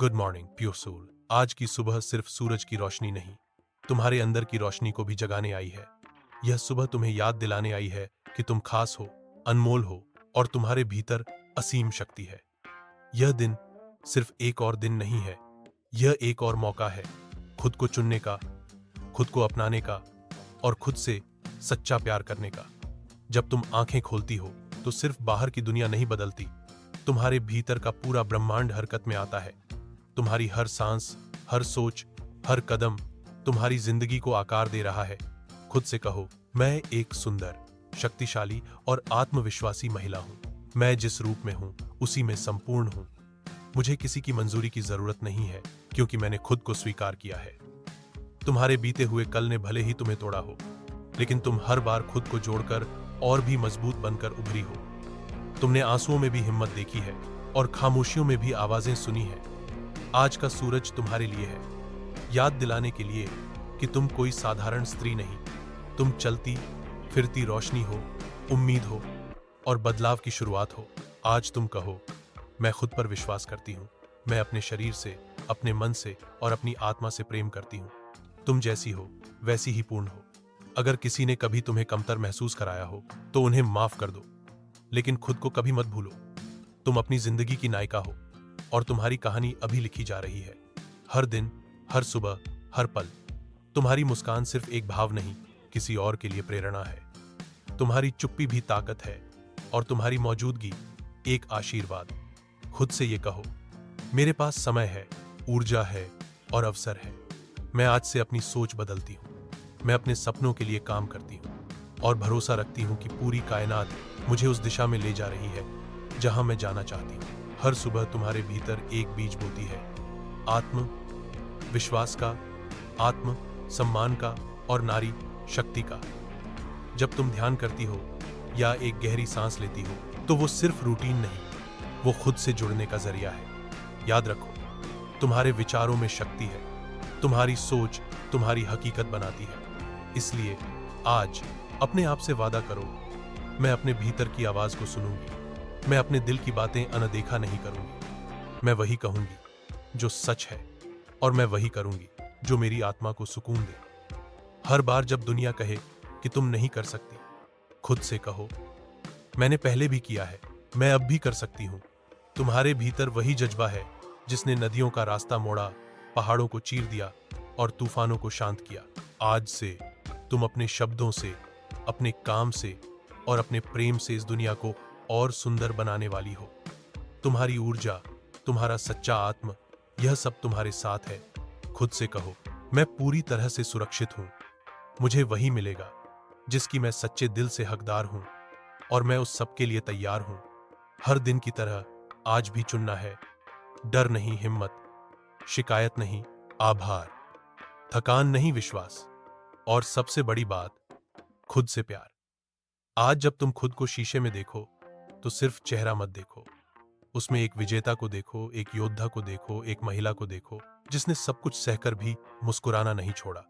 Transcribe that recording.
Good morning pure soul. आज की सुबह सिर्फ सूरज की रोशनी नहीं, तुम्हारे अंदर की रोशनी को भी जगाने आई है। यह सुबह तुम्हें याद दिलाने आई है कि तुम खास हो, अनमोल हो और तुम्हारे भीतर असीम शक्ति है। यह दिन सिर्फ एक और दिन नहीं है, यह एक और मौका है खुद को चुनने का, खुद को अपनाने का और खुद से सच्चा प्यार करने का। जब तुम आंखें खोलती हो तो सिर्फ बाहर की दुनिया नहीं बदलती, तुम्हारे भीतर का पूरा ब्रह्मांड हरकत में आता है। तुम्हारी हर सांस, हर सोच, हर कदम तुम्हारी जिंदगी को आकार दे रहा है। खुद से कहो, मैं एक सुंदर, शक्तिशाली और आत्मविश्वासी महिला हूं। मैं जिस रूप में हूं उसी में संपूर्ण हूं। मुझे किसी की मंजूरी की जरूरत नहीं है, क्योंकि मैंने खुद को स्वीकार किया है। तुम्हारे बीते हुए कल ने भले ही तुम्हें तोड़ा हो, लेकिन तुम हर बार खुद को जोड़कर और भी मजबूत बनकर उभरी हो। तुमने आंसुओं में भी हिम्मत देखी है और खामोशियों में भी आवाजें सुनी है। आज का सूरज तुम्हारे लिए है, याद दिलाने के लिए कि तुम कोई साधारण स्त्री नहीं। तुम चलती फिरती रोशनी हो, उम्मीद हो और बदलाव की शुरुआत हो। आज तुम कहो, मैं खुद पर विश्वास करती हूँ। मैं अपने शरीर से, अपने मन से और अपनी आत्मा से प्रेम करती हूँ। तुम जैसी हो वैसी ही पूर्ण हो। अगर किसी ने कभी तुम्हें कमतर महसूस कराया हो तो उन्हें माफ कर दो, लेकिन खुद को कभी मत भूलो। तुम अपनी जिंदगी की नायिका हो और तुम्हारी कहानी अभी लिखी जा रही है। हर दिन, हर सुबह, हर पल तुम्हारी मुस्कान सिर्फ एक भाव नहीं, किसी और के लिए प्रेरणा है। तुम्हारी चुप्पी भी ताकत है और तुम्हारी मौजूदगी एक आशीर्वाद। खुद से ये कहो, मेरे पास समय है, ऊर्जा है और अवसर है। मैं आज से अपनी सोच बदलती हूँ। मैं अपने सपनों के लिए काम करती हूँ और भरोसा रखती हूँ कि पूरी कायनात मुझे उस दिशा में ले जा रही है जहां मैं जाना चाहती हूँ। हर सुबह तुम्हारे भीतर एक बीज बोती है, आत्म विश्वास का, आत्म सम्मान का और नारी शक्ति का। जब तुम ध्यान करती हो या एक गहरी सांस लेती हो तो वो सिर्फ रूटीन नहीं, वो खुद से जुड़ने का जरिया है। याद रखो, तुम्हारे विचारों में शक्ति है। तुम्हारी सोच तुम्हारी हकीकत बनाती है। इसलिए आज अपने आप से वादा करो, मैं अपने भीतर की आवाज को सुनूंगी। मैं अपने दिल की बातें अनदेखा नहीं करूंगी। मैं वही कहूंगी जो सच है और मैं वही करूंगी जो मेरी आत्मा को सुकून दे। हर बार जब दुनिया कहे कि तुम नहीं कर सकती, खुद से कहो, मैंने पहले भी किया है, मैं अब भी कर सकती हूं। तुम्हारे भीतर वही जज्बा है जिसने नदियों का रास्ता मोड़ा, पहाड़ों को चीर दिया और तूफानों को शांत किया। आज से तुम अपने शब्दों से, अपने काम से और अपने प्रेम से इस दुनिया को और सुंदर बनाने वाली हो। तुम्हारी ऊर्जा, तुम्हारा सच्चा आत्म, यह सब तुम्हारे साथ है। खुद से कहो, मैं पूरी तरह से सुरक्षित हूं। मुझे वही मिलेगा जिसकी मैं सच्चे दिल से हकदार हूं और मैं उस सब के लिए तैयार हूं। हर दिन की तरह आज भी चुनना है, डर नहीं हिम्मत, शिकायत नहीं आभार, थकान नहीं विश्वास और सबसे बड़ी बात, खुद से प्यार। आज जब तुम खुद को शीशे में देखो तो सिर्फ चेहरा मत देखो, उसमें एक विजेता को देखो, एक योद्धा को देखो, एक महिला को देखो जिसने सब कुछ सहकर भी मुस्कुराना नहीं छोड़ा।